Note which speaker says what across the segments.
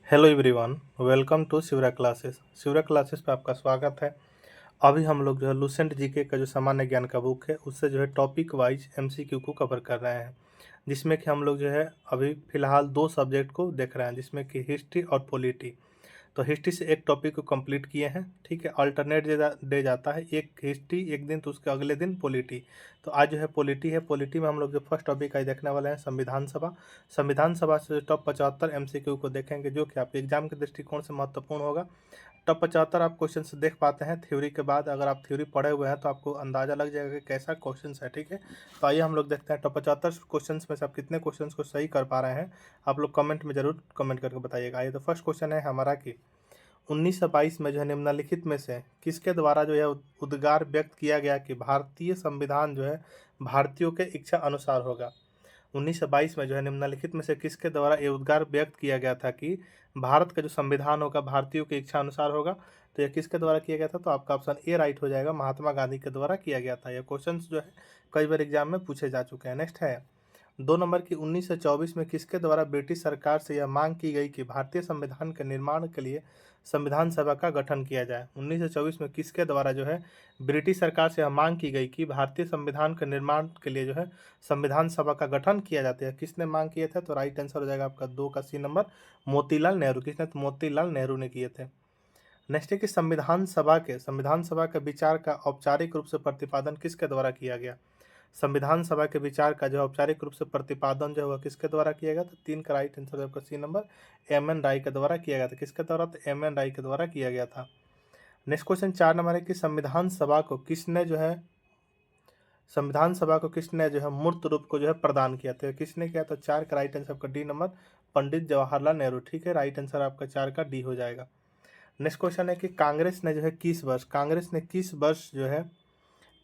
Speaker 1: Hello everyone, welcome to Shivra classes. Shivra classes पे आपका स्वागत है। अभी हम लोग जो है लूसेंट जीके का जो सामान्य ज्ञान का बुक है उससे जो है टॉपिक वाइज एमसीक्यू को कवर कर रहे हैं, जिसमें कि हम लोग जो है अभी फ़िलहाल दो सब्जेक्ट को देख रहे हैं, जिसमें कि हिस्ट्री और पॉलिटी। तो हिस्ट्री से एक टॉपिक को कंप्लीट किए हैं, ठीक है। अल्टरनेट डे जाता है, एक हिस्ट्री एक दिन तो उसके अगले दिन पॉलिटी। तो आज जो है पॉलिटी है। पॉलिटी में हम लोग जो फर्स्ट टॉपिक आज देखने वाले हैं संविधान सभा। संविधान सभा से टॉप 75 एमसीक्यू को देखेंगे, जो कि आपके एग्जाम के दृष्टिकोण से महत्वपूर्ण होगा। टॉप 75 आप क्वेश्चन से देख पाते हैं थ्योरी के बाद। अगर आप थ्योरी पढ़े हुए हैं तो आपको अंदाजा लग जाएगा कि कैसा क्वेश्चन है, ठीक है। तो आइए हम लोग देखते हैं टॉप 75 क्वेश्चन में से आप कितने क्वेश्चन को सही कर पा रहे हैं। आप लोग कमेंट में जरूर कमेंट करके बताइएगा। आइए, तो फर्स्ट क्वेश्चन है हमारा कि 1922 में जो है निम्नलिखित में से किसके द्वारा जो है उद्गार व्यक्त किया गया कि भारतीय संविधान जो है भारतीयों के इच्छा अनुसार होगा। 1922 में जो है निम्नलिखित में से किसके द्वारा ये उद्गार व्यक्त किया गया था कि भारत का जो संविधान होगा भारतीयों की इच्छा अनुसार होगा। तो यह किसके द्वारा किया गया था? तो आपका ऑप्शन ए राइट हो जाएगा, महात्मा गांधी के द्वारा किया गया था। यह क्वेश्चन जो है कई बार एग्जाम में पूछे जा चुके हैं। नेक्स्ट है 2 नंबर की 1924 में किसके द्वारा ब्रिटिश सरकार से यह मांग की गई कि भारतीय संविधान के निर्माण के लिए संविधान सभा का गठन किया जाए। 1924 में किसके द्वारा जो है ब्रिटिश सरकार से यह मांग की गई कि भारतीय संविधान के निर्माण के लिए जो है संविधान सभा का गठन किया जाता है। किसने मांग किए थे? तो राइट आंसर हो जाएगा आपका 2 का सी नंबर, मोतीलाल नेहरू। किसने? तो मोतीलाल नेहरू ने किए थे। नेक्स्ट है कि संविधान सभा के विचार का औपचारिक रूप से प्रतिपादन किसके द्वारा किया गया। संविधान सभा के विचार का जो औपचारिक रूप से प्रतिपादन जो है किसके द्वारा किया गया? तो 3 का राइट आंसर आपका सी नंबर, एम एन राय के द्वारा किया गया था। किसके द्वारा? तो एम एन राय के द्वारा किया गया था। नेक्स्ट क्वेश्चन 4 नंबर है कि संविधान सभा को किसने जो है मूर्त रूप को जो है प्रदान किया था? किसने किया? तो 4 का राइट आंसर आपका डी नंबर, पंडित जवाहरलाल नेहरू। ठीक है, राइट आंसर आपका 4 का डी हो जाएगा। नेक्स्ट क्वेश्चन है कि कांग्रेस ने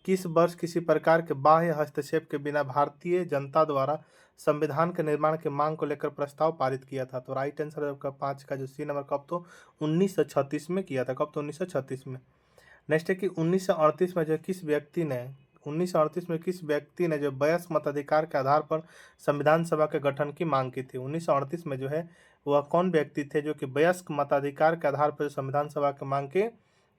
Speaker 1: किस वर्ष किसी प्रकार के बाह्य हस्तक्षेप के बिना भारतीय जनता द्वारा संविधान के निर्माण की मांग को लेकर प्रस्ताव पारित किया था? तो राइट आंसर आपका 5 का जो सी नंबर, कब? तो 1936 में किया था। कब? तो 1936 में। नेक्स्ट है कि 1938 में किस व्यक्ति ने जो वयस्क मताधिकार के आधार पर संविधान सभा के गठन की मांग की थी? 1938 में जो है वह कौन व्यक्ति थे जो कि वयस्क मताधिकार के आधार पर संविधान सभा के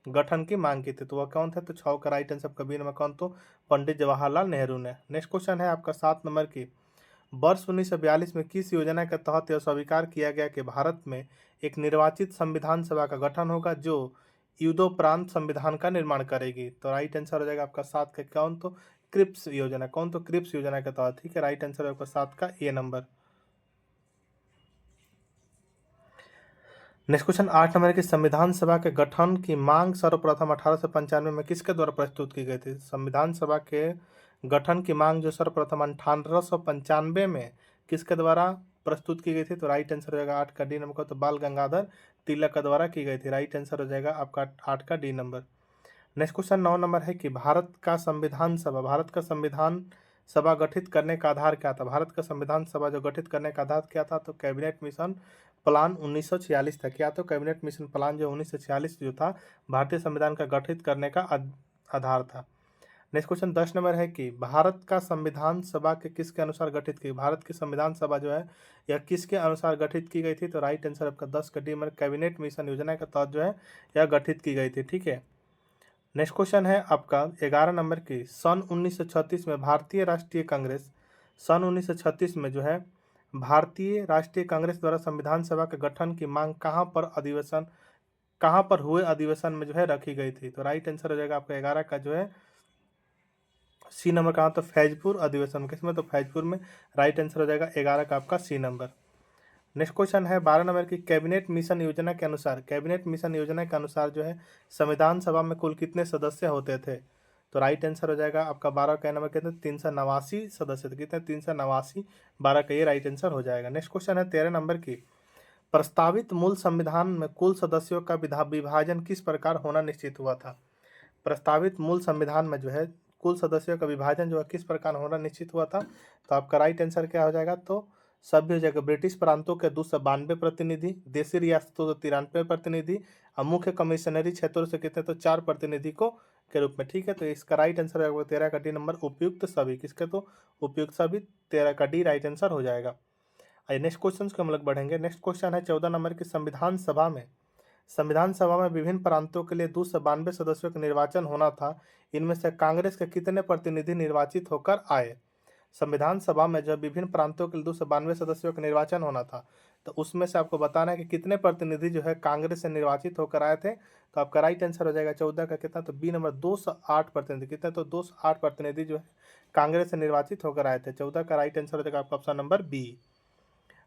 Speaker 1: गठन की मांग की थी? तो वह कौन थे? तो 6 का राइट आंसर कभी नंबर कौन? तो पंडित जवाहरलाल नेहरू ने। नेक्स्ट क्वेश्चन है आपका 7 नंबर की, वर्ष 1942 में किस योजना के तहत यह स्वीकार किया गया कि भारत में एक निर्वाचित संविधान सभा का गठन होगा जो युद्धोपरांत संविधान का निर्माण करेगी? तो राइट आंसर हो जाएगा आपका 7 का कौन? तो क्रिप्स योजना। कौन? तो क्रिप्स योजना के तहत। ठीक है, राइट आंसर आपका 7 का ए नंबर। नेक्स्ट क्वेश्चन 8 नंबर की संविधान सभा के गठन की मांग सर्वप्रथम 1895 में किसके द्वारा प्रस्तुत की गई थी? संविधान सभा के गठन की मांग जो सर्वप्रथम 1895 में किसके द्वारा प्रस्तुत की गई थी? तो राइट आंसर हो जाएगा 8 का डी नंबर, तो बाल गंगाधर तिलक के द्वारा की गई थी। राइट आंसर हो जाएगा आपका 8 का D number. Next question 9 number है कि भारत का संविधान सभा गठित करने का आधार क्या था? भारत का संविधान सभा जो गठित करने का आधार क्या था? तो कैबिनेट मिशन प्लान 1946 था। क्या? तो कैबिनेट मिशन प्लान जो 1946 जो था भारतीय संविधान का गठित करने का आधार था। नेक्स्ट क्वेश्चन 10 नंबर है कि भारत का संविधान सभा के किसके अनुसार गठित की? भारत की संविधान सभा जो है यह किसके अनुसार गठित की गई थी? तो राइट आंसर आपका 10 का डी नंबर, कैबिनेट मिशन योजना के तहत जो है यह गठित की गई थी। ठीक है। नेक्स्ट क्वेश्चन है आपका 11 नंबर की, सन 1936 में जो है भारतीय राष्ट्रीय कांग्रेस द्वारा संविधान सभा के गठन की मांग कहाँ पर हुए अधिवेशन में जो है रखी गई थी? तो राइट आंसर हो जाएगा आपका 11 का जो है सी नंबर। कहाँ? तो फैजपुर अधिवेशन। किसमें? तो फैजपुर में। राइट आंसर हो जाएगा 11 का आपका सी नंबर। नेक्स्ट क्वेश्चन है 12 नंबर की, कैबिनेट मिशन योजना के अनुसार जो है संविधान सभा में कुल कितने सदस्य होते थे? तो राइट आंसर हो जाएगा आपका 12 का नंबर कितने? 389 सदस्य थे। कितने? 389। 12 का ये राइट आंसर हो जाएगा। नेक्स्ट क्वेश्चन है 13 नंबर की, प्रस्तावित मूल संविधान में कुल सदस्यों का विभाजन किस प्रकार होना निश्चित हुआ था? प्रस्तावित मूल संविधान में जो है कुल सदस्यों का विभाजन जो है किस प्रकार होना निश्चित हुआ था? तो आपका राइट आंसर क्या हो जाएगा? तो सभ्य जगह ब्रिटिश प्रांतों के 292 प्रतिनिधि, देशी रियासतों के 93 प्रतिनिधि और मुख्य कमिश्नरी क्षेत्रों से कितने? तो 4 प्रतिनिधि को के रूप में। ठीक है, तो इसका राइट आंसर होगा 13 का डी नंबर, उपयुक्त सभी। किसके? तो उपयुक्त सभी 13 का डी राइट आंसर हो जाएगा। आइए नेक्स्ट क्वेश्चन को हम लोग बढ़ेंगे। नेक्स्ट क्वेश्चन है 14 नंबर की, संविधान सभा में विभिन्न प्रांतों के लिए 292 सदस्यों का निर्वाचन होना था, इनमें से कांग्रेस के कितने प्रतिनिधि निर्वाचित होकर आए। संविधान सभा में जब विभिन्न प्रांतों के लिए 292 सदस्यों का निर्वाचन होना था, तो उसमें से आपको बताना है कि कितने प्रतिनिधि जो है कांग्रेस से निर्वाचित होकर आए थे। तो आपका राइट आंसर हो जाएगा 14 का कितना, तो बी नंबर 208 प्रतिनिधि। कितना, तो 208 प्रतिनिधि जो है कांग्रेस से निर्वाचित होकर आए थे। 14 का राइट आंसर हो जाएगा आपका option number B.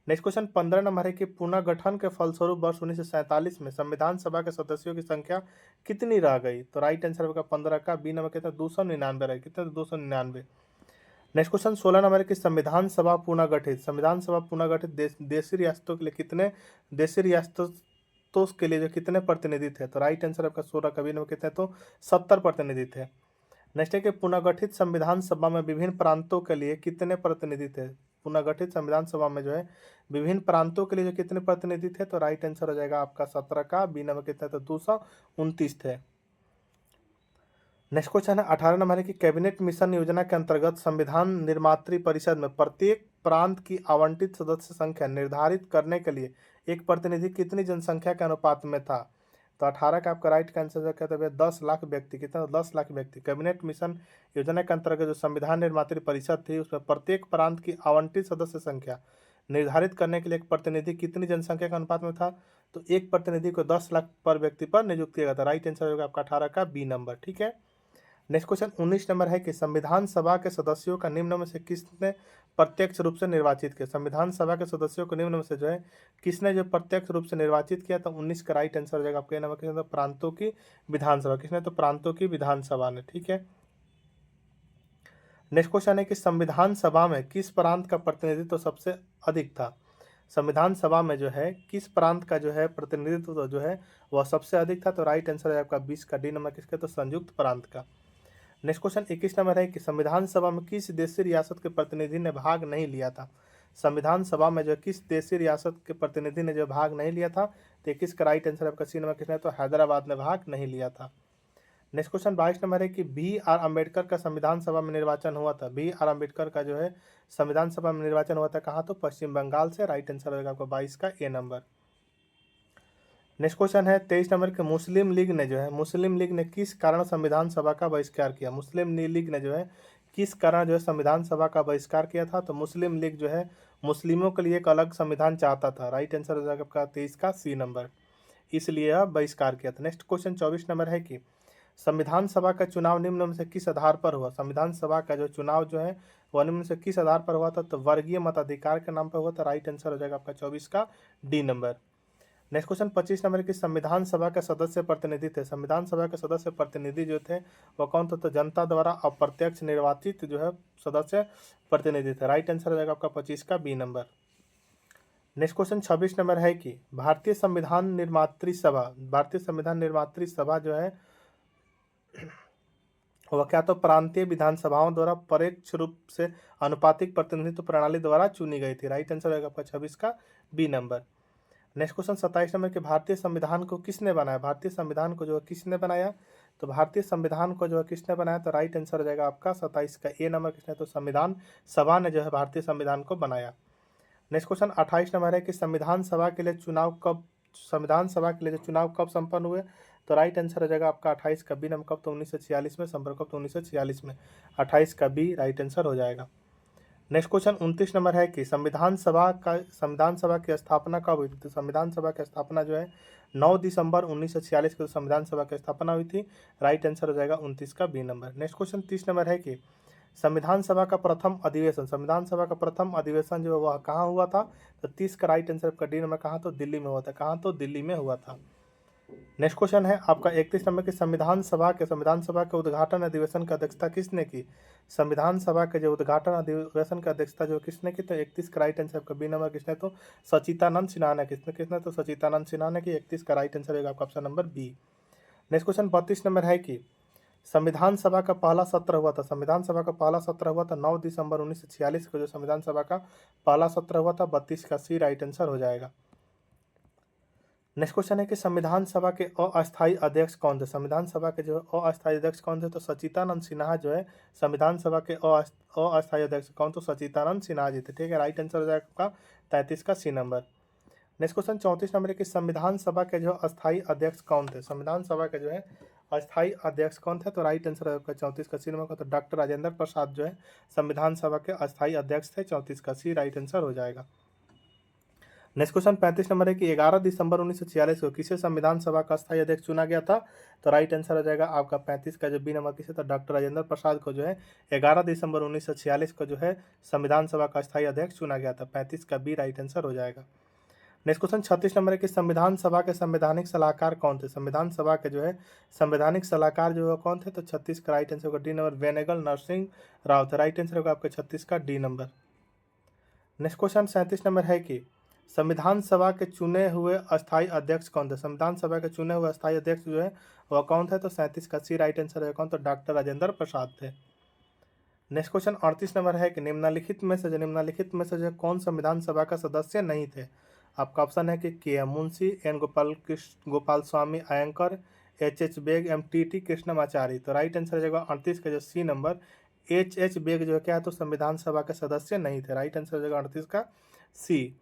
Speaker 1: Next question 15 number है कि पुनर्गठन के फलस्वरूप वर्ष 1947 में संविधान सभा के सदस्यों की संख्या कितनी रह गई। तो राइट आंसर होगा 15 का बी नंबर कितना, 299 रहे। कितना, 299। नेक्स्ट क्वेश्चन 16 नंबर की संविधान सभा पुनर्गठित देशी रियासतों के लिए कितने देशी रियासतों के लिए जो कितने प्रतिनिधि थे। तो राइट आंसर आपका 16 का बी नंबर कितने, तो 70 प्रतिनिधि थे। नेक्स्ट है कि पुनर्गठित संविधान सभा में विभिन्न प्रांतों के लिए कितने प्रतिनिधि थे। पुनर्गठित संविधान सभा में जो है विभिन्न प्रांतों के लिए जो कितने प्रतिनिधि थे। तो राइट आंसर हो जाएगा आपका 17 का बी नंबर कितने, तो 229 थे। नेक्स्ट क्वेश्चन है 18 नंबर है कि कैबिनेट मिशन योजना के अंतर्गत संविधान निर्मात्री परिषद में प्रत्येक प्रांत की आवंटित सदस्य संख्या निर्धारित करने के लिए एक प्रतिनिधि कितनी जनसंख्या के अनुपात में था। तो 18 का आपका राइट का आंसर क्या था, 10 लाख व्यक्ति। कितना, 10 लाख व्यक्ति। कैबिनेट मिशन योजना के अंतर्गत जो संविधान निर्मात्री परिषद थी, उसमें प्रत्येक प्रांत की आवंटित सदस्य संख्या निर्धारित करने के लिए एक प्रतिनिधि कितनी जनसंख्या के अनुपात में था। तो एक प्रतिनिधि को 10 लाख पर व्यक्ति पर नियुक्त किया गया था। राइट आंसर होगा आपका 18 का बी नंबर। ठीक है। नेक्स्ट क्वेश्चन 19 नंबर है कि संविधान सभा के सदस्यों का निम्न में से किसने प्रत्यक्ष रूप से निर्वाचित किया। संविधान सभा के सदस्यों को निम्न में से जो है किसने जो प्रत्यक्ष रूप से निर्वाचित किया। तो 19 का राइट आंसर हो जाएगा आपके नंबर किसने, तो प्रांतों की विधानसभा। किसने, तो प्रांतों की विधानसभा ने। ठीक है। नेक्स्ट क्वेश्चन है कि संविधान सभा में किस प्रांत का प्रतिनिधित्व तो सबसे अधिक था। संविधान सभा में जो है किस प्रांत का जो है प्रतिनिधित्व तो जो है वह सबसे अधिक था। तो राइट आंसर है आपका 20 का डी नंबर किसका, तो संयुक्त प्रांत का। नेक्स्ट क्वेश्चन 21 नंबर है कि संविधान सभा में किस देशी रियासत के प्रतिनिधि ने भाग नहीं लिया था। संविधान सभा में जो किस देशी रियासत के प्रतिनिधि ने जो भाग नहीं लिया था। तो 21 का राइट आंसर आपका सी नंबर किसने, तो हैदराबाद ने भाग नहीं लिया था। नेक्स्ट क्वेश्चन 22 नंबर है कि बी आर अम्बेडकर का संविधान सभा में निर्वाचन हुआ था। बी आर अम्बेडकर का जो है संविधान सभा में निर्वाचन हुआ था कहाँ, तो पश्चिम बंगाल से। राइट आंसर होगा आपका 22 का ए नंबर। नेक्स्ट क्वेश्चन है 23 नंबर के मुस्लिम लीग ने किस कारण संविधान सभा का बहिष्कार किया। मुस्लिम लीग ने जो है किस कारण जो है संविधान सभा का बहिष्कार किया था। तो मुस्लिम लीग जो है मुस्लिमों के लिए एक अलग संविधान चाहता था। राइट आंसर हो जाएगा आपका 23 का सी नंबर, इसलिए यह बहिष्कार किया था। नेक्स्ट क्वेश्चन 24 नंबर है कि संविधान सभा का चुनाव निम्न में से किस आधार पर हुआ। संविधान सभा का जो चुनाव जो है वह निम्न में से किस आधार पर हुआ था। तो वर्गीय मताधिकार के नाम पर हुआ था। राइट आंसर हो जाएगा आपका 24 का D number. Next question 25 number की संविधान सभा के सदस्य प्रतिनिधि थे। संविधान सभा के सदस्य प्रतिनिधि जो थे वह कौन थे, तो जनता द्वारा अप्रत्यक्ष निर्वाचित जो है सदस्य प्रतिनिधि थे। राइट आंसर हो जाएगा आपका 25 का B number. Next question 26 number है कि भारतीय संविधान निर्मात्री सभा जो है वह क्या तो प्रांतीय विधानसभाओं द्वारा परोक्ष रूप से अनुपातिक प्रतिनिधित्व प्रणाली द्वारा चुनी गई थी। राइट आंसर होगा आपका 26 का B number. Next question 27 number के भारतीय संविधान को किसने बनाया। भारतीय संविधान को जो है किसने बनाया। तो भारतीय संविधान को जो है किसने बनाया। तो राइट आंसर हो जाएगा आपका 27 का ए नंबर किसने, तो संविधान सभा ने जो है भारतीय संविधान को बनाया। नेक्स्ट क्वेश्चन 28 नंबर है कि संविधान सभा के लिए जो चुनाव कब संपन्न हुए। तो राइट आंसर हो जाएगा आपका 28 का बी नंबर कब, तो 1946 में। संपर्क कब, तो 1946 में। 28 का बी राइट आंसर हो जाएगा। नेक्स्ट क्वेश्चन 29 नंबर है कि संविधान सभा की स्थापना कब हुई थी। तो संविधान सभा की स्थापना जो है 9 दिसंबर 1946 को संविधान सभा की स्थापना हुई थी। राइट आंसर हो जाएगा 29 का B number. Next question 30 number है कि संविधान सभा का प्रथम अधिवेशन जो है वह कहाँ हुआ था। तो 30 का राइट आंसर आपका डी नंबर कहाँ, तो दिल्ली में हुआ था। कहाँ, तो दिल्ली में हुआ था। नेक्स्ट क्वेश्चन है आपका 31 नंबर के संविधान सभा के उद्घाटन अधिवेशन की अध्यक्षता किसने की। संविधान सभा के जो उद्घाटन अधिवेशन की अध्यक्षता जो किसने की। तो 31 का राइट आंसर आपका बी नंबर किसने, तो सचिदानंद सिन्हा ने। किसने, तो सचिदानंद सिन्हा ने की। 31 का राइट आंसर होगा आपका option number B. Next question 32 number है कि संविधान सभा का पहला सत्र हुआ था। 9 दिसंबर 1946 को जो संविधान सभा का पहला सत्र हुआ था। 32 का सी राइट आंसर हो जाएगा। नेक्स्ट क्वेश्चन है कि संविधान सभा के अस्थायी अध्यक्ष कौन थे। संविधान सभा के जो अस्थायी अध्यक्ष कौन थे, तो सचिदानंद सिन्हा जो है संविधान सभा के अस्थायी अध्यक्ष कौन, तो सचिदानंद सिन्हा जी थे। ठीक है, राइट आंसर हो जाएगा आपका 33 का C number. Next question 34 number है कि संविधान सभा के जो अस्थायी अध्यक्ष कौन थे। संविधान सभा के जो है अस्थायी अध्यक्ष कौन थे, तो राइट आंसर आपका 34 का सी नंबर का, तो डॉक्टर राजेंद्र प्रसाद जो है संविधान सभा के अस्थायी अध्यक्ष थे। 34 का सी राइट आंसर हो जाएगा। नेक्स्ट क्वेश्चन 35 नंबर है कि 11 दिसंबर 1946 को किसे संविधान सभा का अस्थायी अध्यक्ष चुना गया था, तो राइट आंसर हो जाएगा आपका 35 का जो बी नंबर किसे, तो डॉक्टर राजेंद्र प्रसाद को जो है 11 दिसंबर 1946 को जो है संविधान सभा का अस्थायी अध्यक्ष चुना गया था। 35 का बी राइट आंसर हो जाएगा। नेक्स्ट क्वेश्चन 36 नंबर है कि संविधान सभा के संवैधानिक सलाहकार कौन थे। संविधान सभा के जो है संवैधानिक सलाहकार जो है कौन थे, तो 36 का राइट आंसर होगा डी नंबर वेनेगल नरसिंह राव थे। राइट आंसर होगा आपका 36 का D number. Next question 37 number है कि संविधान सभा के चुने हुए अस्थायी अध्यक्ष कौन थे। संविधान सभा के चुने हुए अस्थायी अध्यक्ष जो है वह कौन थे, तो 37 का सी राइट आंसर है कौन, तो डॉक्टर राजेंद्र प्रसाद थे। नेक्स्ट क्वेश्चन 38 नंबर है कि निम्नलिखित में से जो कौन संविधान सभा का सदस्य नहीं थे। आपका ऑप्शन है कि KM. Munshi, N Gopal Swami अयंकर, H bag, T Krishnamachari. तो राइट आंसर हो जाएगा 38 का जो सी नंबर एच बेग जो है क्या है, तो संविधान सभा के सदस्य नहीं थे। राइट आंसर हो जाएगा 38 का सी।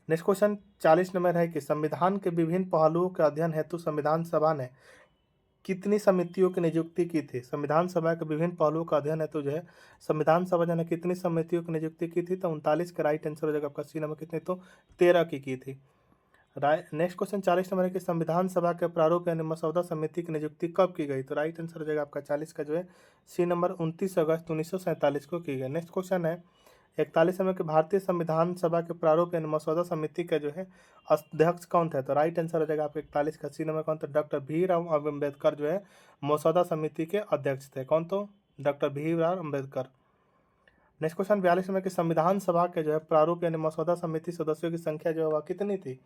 Speaker 1: नेक्स्ट क्वेश्चन 40 नंबर है कि संविधान के विभिन्न पहलुओं के अध्ययन हेतु संविधान सभा ने कितनी समितियों की नियुक्ति की थी। संविधान सभा के विभिन्न पहलुओं का अध्ययन हेतु जो है संविधान सभा ने कितनी समितियों की नियुक्ति की थी, तो 39 का राइट आंसर हो जाएगा आपका सी नंबर कितनी, तो 13 की थी। नेक्स्ट क्वेश्चन 40 नंबर है कि संविधान सभा के प्रारूप यानी मसौदा समिति की नियुक्ति कब की गई, तो राइट आंसर हो जाएगा आपका 40 का जो है सी नंबर 29 अगस्त 1947 को की गई। नेक्स्ट क्वेश्चन है 41 नंबर के भारतीय संविधान सभा के प्रारूप यानी मसौदा समिति का जो है अध्यक्ष कौन थे, तो राइट आंसर हो जाएगा आपका 41 का सी नंबर कौन, तो डॉक्टर भीमराव अम्बेडकर जो है मसौदा समिति के अध्यक्ष थे। कौन, तो doctor Bhimrao Ambedkar. Next question 42 number के संविधान सभा के जो है प्रारूप यानी मसौदा समिति सदस्यों की संख्या जो है वह कितनी थी।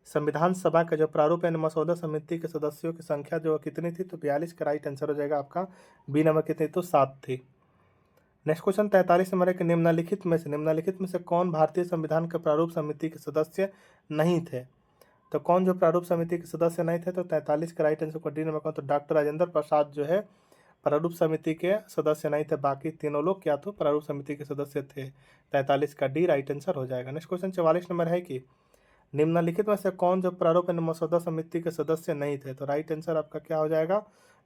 Speaker 1: संविधान सभा का जो प्रारूप यानी मसौदा समिति के सदस्यों की संख्या जो कितनी थी, तो 42 का राइट आंसर हो जाएगा आपका बी नंबर कितनी, तो 7 थी। नेक्स्ट क्वेश्चन 43 नंबर है कि निम्नलिखित में से कौन भारतीय संविधान के प्रारूप समिति के सदस्य नहीं थे। तो कौन जो प्रारूप समिति के सदस्य नहीं थे, तो 43 का राइट आंसर को डी नंबर कौन, तो डॉक्टर राजेंद्र प्रसाद जो है प्रारूप समिति के सदस्य नहीं थे। बाकी तीनों लोग क्या तो प्रारूप समिति के सदस्य थे। 43 का डी राइट आंसर हो जाएगा। नेक्स्ट क्वेश्चन 44 नंबर है कि निम्नलिखित में से कौन जो प्रारूप एवं मसौदा समिति के सदस्य नहीं थे, तो राइट आंसर आपका क्या हो जाएगा,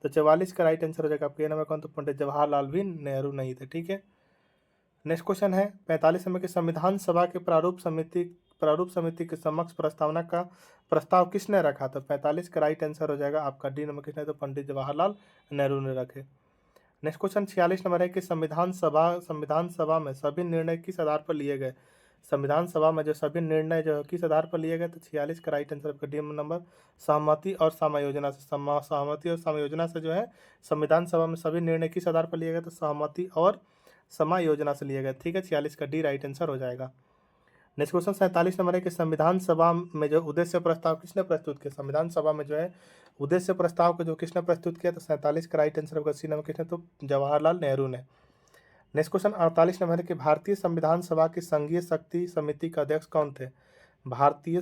Speaker 1: तो 44 का राइट आंसर हो जाएगा आपके नंबर कौन, तो पंडित जवाहरलाल भी नेहरू नहीं थे। ठीक है, नेक्स्ट क्वेश्चन है 45 नंबर के संविधान सभा के प्रारूप समिति के समक्ष प्रस्तावना का प्रस्ताव किसने रखा, तो 45 का राइट आंसर हो जाएगा आपका डी नंबर किसने, तो पंडित जवाहरलाल नेहरू ने रखे। नेक्स्ट क्वेश्चन 46 नंबर है कि संविधान सभा में सभी निर्णय किस आधार पर लिए गए। संविधान सभा में जो सभी निर्णय जो किस आधार पर लिए गए, तो 46 का राइट आंसर आपका डी नंबर सहमति और समायोजना से। सहमति और समायोजना से जो है संविधान सभा में सभी निर्णय किस आधार पर लिए गए, तो सहमति और समायोजना से लिए गए। ठीक है, 46 का डी राइट आंसर हो जाएगा। नेक्स्ट क्वेश्चन 47 नंबर है कि संविधान सभा में जो उद्देश्य प्रस्ताव किसने प्रस्तुत किया। संविधान सभा में जो है उद्देश्य प्रस्ताव को जो किसने प्रस्तुत किया, तो 47 का राइट आंसर होगा सी नंबर किसने, तो जवाहरलाल नेहरू ने। नेक्स्ट क्वेश्चन 48 नंबर है कि भारतीय संविधान सभा की संघीय शक्ति समिति का अध्यक्ष कौन थे। भारतीय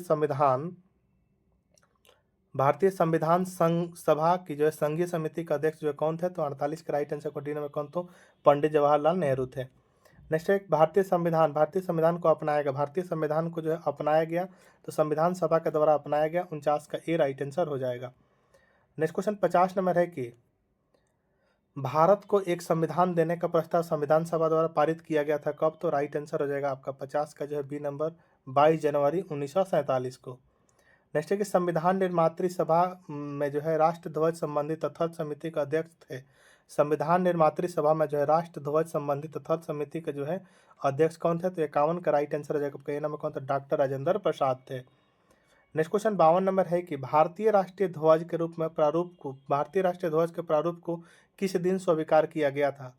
Speaker 1: संविधान सभा की जो है संघीय समिति का अध्यक्ष जो है कौन थे, तो 48 का राइट आंसर को डी नंबर कौन, तो पंडित जवाहरलाल नेहरू थे। नेक्स्ट है भारतीय संविधान को अपनाया गया। भारतीय संविधान को जो है अपनाया गया, तो संविधान सभा के द्वारा अपनाया गया। 49 का ए राइट आंसर हो जाएगा। नेक्स्ट क्वेश्चन 50 नंबर है कि भारत को एक संविधान देने का प्रस्ताव संविधान सभा द्वारा पारित किया गया था कब, तो राइट आंसर हो जाएगा आपका 50 का जो है बी नंबर 22 जनवरी 1947 को। नेक्स्ट है कि संविधान निर्मात्री सभा में जो है राष्ट्र ध्वज संबंधी तथ्य समिति का अध्यक्ष थे। संविधान निर्मात्री सभा में जो है राष्ट्र ध्वज संबंधी तथ्य समिति के जो है अध्यक्ष कौन थे, तो 51 का राइट आंसर हो जाएगा आपका ए नंबर कौन, तो डॉक्टर राजेंद्र प्रसाद थे। नेक्स्ट क्वेश्चन 52 नंबर है कि भारतीय राष्ट्रीय ध्वज के प्रारूप को किस दिन स्वीकार किया गया था।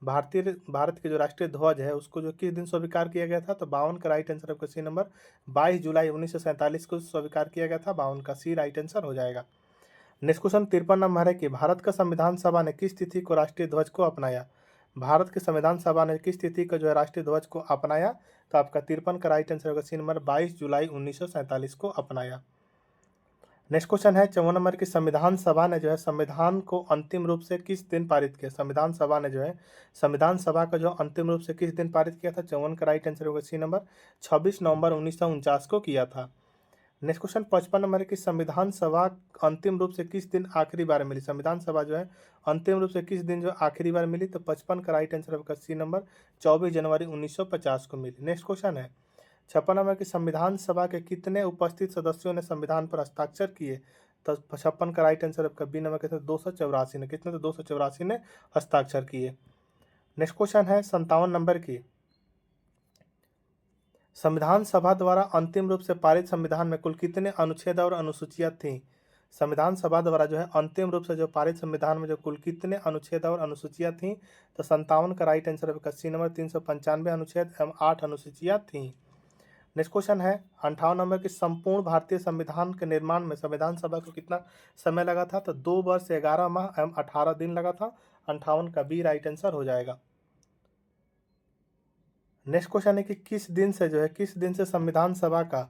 Speaker 1: भारत के जो राष्ट्रीय ध्वज है उसको जो किस दिन स्वीकार किया गया था, तो 52 का राइट आंसर आपका सी नंबर 22 जुलाई 1947 को स्वीकार किया गया था। 52 का सी राइट आंसर हो जाएगा। नेक्स्ट क्वेश्चन 53 नंबर है कि भारत का संविधान सभा ने किस तिथि को राष्ट्रीय ध्वज को अपनाया। भारत के संविधान सभा ने किस तिथि को जो है राष्ट्रीय ध्वज को अपनाया, तो आपका 53 का राइट आंसर होगा सी नंबर 22 जुलाई 1947 को अपनाया। नेक्स्ट क्वेश्चन है 54 नंबर की, संविधान सभा ने जो है संविधान को अंतिम रूप से किस दिन पारित किया? संविधान सभा ने जो है संविधान सभा का जो अंतिम रूप से किस दिन पारित किया था? 54 का राइट आंसर होगा सी नंबर, 26 नवंबर 1949 को किया था। नेक्स्ट क्वेश्चन 55 नंबर की, संविधान सभा अंतिम रूप से किस दिन आखिरी बार मिली? संविधान सभा जो है अंतिम रूप से किस दिन जो आखिरी बार मिली? तो 55 का राइट आंसर होगा सी नंबर, 24 जनवरी 1950 को मिली। नेक्स्ट क्वेश्चन है 56 नंबर की, संविधान सभा के कितने उपस्थित सदस्यों ने संविधान पर हस्ताक्षर किए? तो 56 का राइट आंसर आपका बी नंबर कितने? 284 ने। कितने? तो 284 ने हस्ताक्षर किए। नेक्स्ट क्वेश्चन है 57 नंबर की, संविधान सभा द्वारा अंतिम रूप से पारित संविधान में कुल कितने अनुच्छेद और अनुसूचियां थीं? संविधान सभा द्वारा जो है अंतिम रूप से जो पारित संविधान में जो कुल कितने अनुच्छेद और अनुसूचियां थीं? तो 57 का राइट आंसर आपका सी नंबर, 395 अनुच्छेद एवं 8 अनुसूचियां थीं। नेक्स्ट क्वेश्चन है 58 नंबर की, संपूर्ण भारतीय संविधान के निर्माण में संविधान सभा को कितना समय लगा था? तो 2 वर्ष 11 माह एवं 18 दिन लगा था। 58 का बी राइट आंसर हो जाएगा। नेक्स्ट क्वेश्चन है कि किस दिन से संविधान सभा का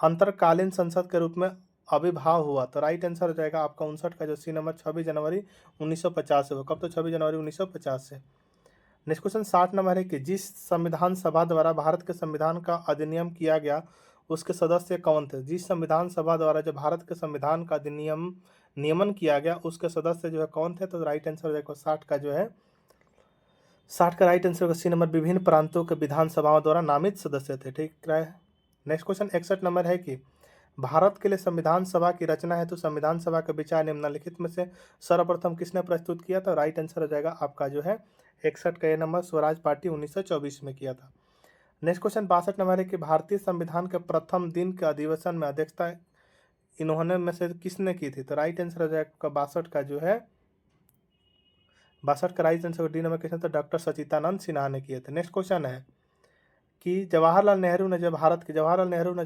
Speaker 1: अंतरकालीन संसद के रूप में आविर्भाव हुआ? तो राइट आंसर हो जाएगा आपका 59 का जो सी नंबर, 26 जनवरी 1950 से हुआ। कब? तो 26 जनवरी 1950 से। नेक्स्ट क्वेश्चन 60 नंबर है कि जिस संविधान सभा द्वारा भारत के संविधान का अधिनियम किया गया उसके सदस्य कौन थे? जिस संविधान सभा द्वारा जब भारत के संविधान का अधिनियम नियमन किया गया उसके सदस्य जो है कौन थे? तो राइट आंसर हो जाएगा 60 का जो है 60 का राइट आंसर होगा सी नंबर, विभिन्न प्रांतों के विधानसभाओं द्वारा नामित सदस्य थे। ठीक है। नेक्स्ट क्वेश्चन 61 नंबर है कि भारत के लिए संविधान सभा की रचना है तो संविधान सभा का विचार निम्नलिखित में से सर्वप्रथम किसने प्रस्तुत किया? तो राइट आंसर हो जाएगा आपका जो है 61 का ये नंबर, स्वराज पार्टी 1924 में किया था। नेक्स्ट क्वेश्चन 62 नंबर है कि भारतीय संविधान के प्रथम दिन के अधिवेशन में अध्यक्षता इन्होंने में से किसने की थी? तो राइट आंसर हो जाएगा 62 का जो है 62 का right answer D number question, तो डॉक्टर सचिदानंद सिन्हा ने किए थे। नेक्स्ट क्वेश्चन है कि जवाहरलाल नेहरू ने जब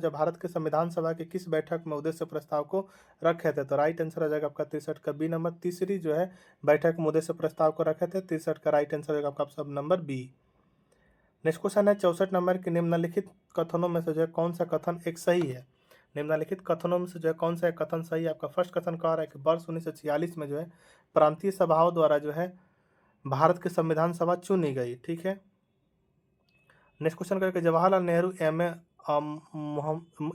Speaker 1: भारत के संविधान सभा के किस बैठक में उद्देश्य प्रस्ताव को रखे थे? तो राइट आंसर हो जाएगा आपका 63 का बी नंबर, तीसरी जो है बैठक में उद्देश्य प्रस्ताव को रखे थे। 63 का राइट आंसर होगा आपका सब नंबर बी। नेक्स्ट क्वेश्चन है 64 नंबर के, निम्नलिखित कथनों में से जो है कौन सा कथन एक सही है? निम्नलिखित कथनों में से जो है कौन सा एक कथन सही है? आपका फर्स्ट कथन कह रहा है कि वर्ष 1946 में जो है प्रांतीय सभाओं द्वारा जो है भारत की संविधान सभा चुनी गई। ठीक है। नेक्स्ट क्वेश्चन करके जवाहरलाल नेहरू,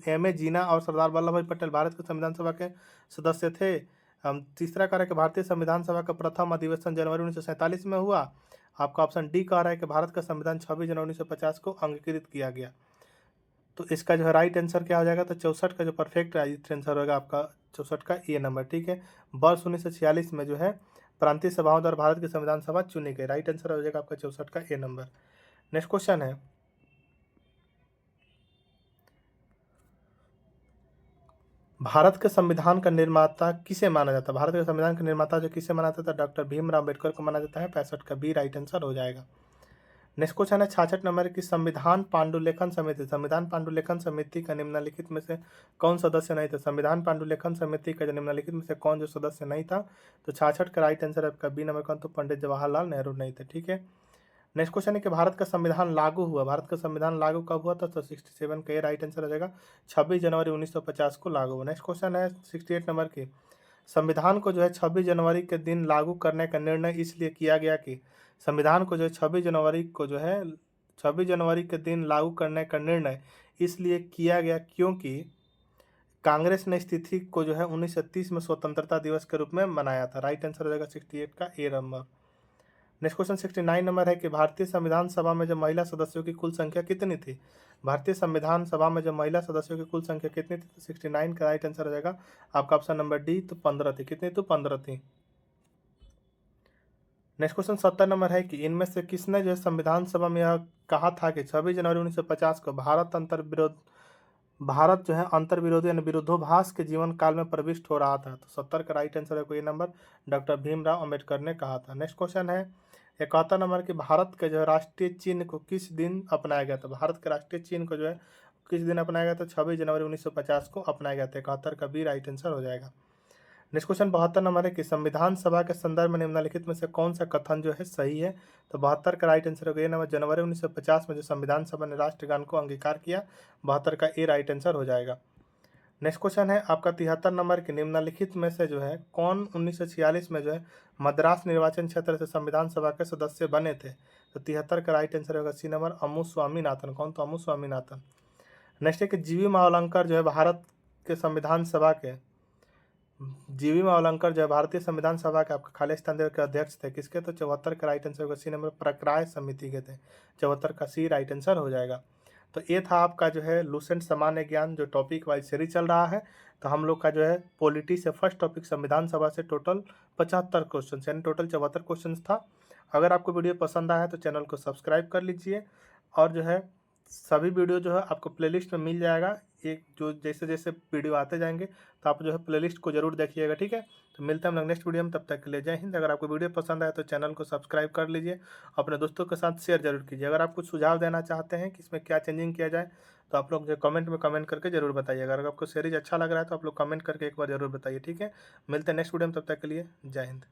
Speaker 1: एम ए जीना और सरदार वल्लभ भाई पटेल भारत के संविधान सभा के सदस्य थे। तीसरा कह रहा है कि भारतीय संविधान सभा का प्रथम अधिवेशन जनवरी 1947 में हुआ। आपका ऑप्शन डी कह रहा है कि भारत का संविधान 26 जनवरी 1950 को अंगीकृत किया गया। तो इसका जो है राइट आंसर क्या हो जाएगा? तो 64 का जो परफेक्ट राइट आंसर होगा आपका 64 का ए नंबर। ठीक है। वर्ष 1946 में जो है प्रांतीय सभाओं द्वारा भारत की संविधान सभा चुनी गई। राइट आंसर हो जाएगा आपका 64 का ए नंबर। नेक्स्ट क्वेश्चन है भारत के संविधान का निर्माता किसे माना जाता है? भारत के संविधान का निर्माता जो किसे माना जाता है? डॉक्टर भीमराव अम्बेडकर को माना जाता है। 65 का बी राइट आंसर हो जाएगा। नेक्स्ट क्वेश्चन है 66 नंबर की, संविधान पांडुलेखन समिति का निम्नलिखित में से कौन सदस्य नहीं था? संविधान पांडुलेखन समिति का जो निम्नलिखित में से कौन जो सदस्य नहीं था? तो 66 का राइट आंसर आपका बी नंबर कौन? तो पंडित जवाहरलाल नेहरू नहीं थे। ठीक है। नेक्स्ट क्वेश्चन है कि भारत का संविधान लागू कब हुआ था? तो 67 का ये राइट आंसर हो जाएगा, 26 जनवरी 1950 को लागू हुआ। नेक्स्ट क्वेश्चन है 68 नंबर की, संविधान को जो है 26 जनवरी के दिन लागू करने का निर्णय इसलिए किया गया कि संविधान को जो है 26 जनवरी के दिन लागू करने का निर्णय इसलिए किया गया क्योंकि कांग्रेस ने इस तिथि को जो है 1930 में स्वतंत्रता दिवस के रूप में मनाया था। राइट आंसर हो जाएगा 68 का ए नंबर। नेक्स्ट क्वेश्चन 69 नंबर है कि भारतीय संविधान सभा में जो महिला सदस्यों की कुल संख्या कितनी थी? भारतीय संविधान सभा में जो महिला सदस्यों की कुल संख्या कितनी थी? तो 69 का राइट आंसर हो जाएगा आपका ऑप्शन नंबर डी, तो 15 थी। कितनी? तो 15 थी। नेक्स्ट क्वेश्चन 70 नंबर है कि इनमें से किसने जो है संविधान सभा में यह कहा था कि 26 जनवरी 1950 को भारत जो है अंतर विरोधी यानी विरोधाभास के जीवन काल में प्रविष्ट हो रहा था? तो 70 का राइट आंसर है कोई नंबर, डॉक्टर भीमराव अम्बेडकर ने कहा था। नेक्स्ट क्वेश्चन है 71 नंबर की, भारत के जो है राष्ट्रीय चिन्ह को किस दिन अपनाया गया था? भारत के राष्ट्रीय चिन्ह को जो है किस दिन अपनाया गया था? 26 जनवरी 1950 को अपनाया गया था। 71 का बी राइट आंसर हो जाएगा। नेक्स्ट क्वेश्चन 72 नंबर है कि संविधान सभा के संदर्भ में निम्नलिखित में से कौन सा कथन जो है सही है? तो 72 का राइट आंसर हो गया नंबर, जनवरी 1950 में जो संविधान सभा ने राष्ट्रगान को अंगीकार किया। 72 का ए राइट आंसर हो जाएगा। नेक्स्ट क्वेश्चन है आपका 73 नंबर के निम्नलिखित में से जो है कौन 1946 में जो है मद्रास निर्वाचन क्षेत्र से संविधान सभा के सदस्य बने थे। तो 73 का राइट आंसर होगा सी नंबर अमू स्वामीनाथन। कौन? तो अमू स्वामीनाथन। नेक्स्ट है कि जीवी मावलंकर जो है भारत के संविधान सभा के जीवी मावलंकर जो है भारतीय संविधान सभा के आपका खालिस्तान देश के अध्यक्ष थे। किसके? तो 74 का राइट आंसर होगा सी नंबर प्रक्राय समिति के थे। 74 का सी राइट आंसर हो जाएगा। तो ये था आपका जो है लूसेंट सामान्य ज्ञान जो टॉपिक वाइज सीरीज चल रहा है। तो हम लोग का जो है पॉलिटी से फर्स्ट टॉपिक संविधान सभा से टोटल 75 क्वेश्चन यानी टोटल 74 क्वेश्चन था। अगर आपको वीडियो पसंद आया तो चैनल को सब्सक्राइब कर लीजिए और जो है सभी वीडियो जो है आपको प्लेलिस्ट में मिल जाएगा। एक जो जैसे जैसे वीडियो आते जाएंगे तो आप जो है प्लेलिस्ट को जरूर देखिएगा, ठीक है। तो मिलते हैं हम लोग नेक्स्ट वीडियो में, तब तक के लिए जय हिंद। अगर आपको वीडियो पसंद आया तो चैनल को सब्सक्राइब कर लीजिए, अपने दोस्तों के साथ शेयर जरूर कीजिए। अगर आप कुछ सुझाव देना चाहते हैं कि इसमें क्या चेंजिंग किया जाए तो आप लोग जो कमेंट में कमेंट करके जरूर बताइएगा। अगर आपको सीरीज अच्छा लग रहा है तो आप लोग कमेंट करके एक बार जरूर बताइए, ठीक है। मिलते हैं नेक्स्ट वीडियो में, तब तक के लिए जय हिंद।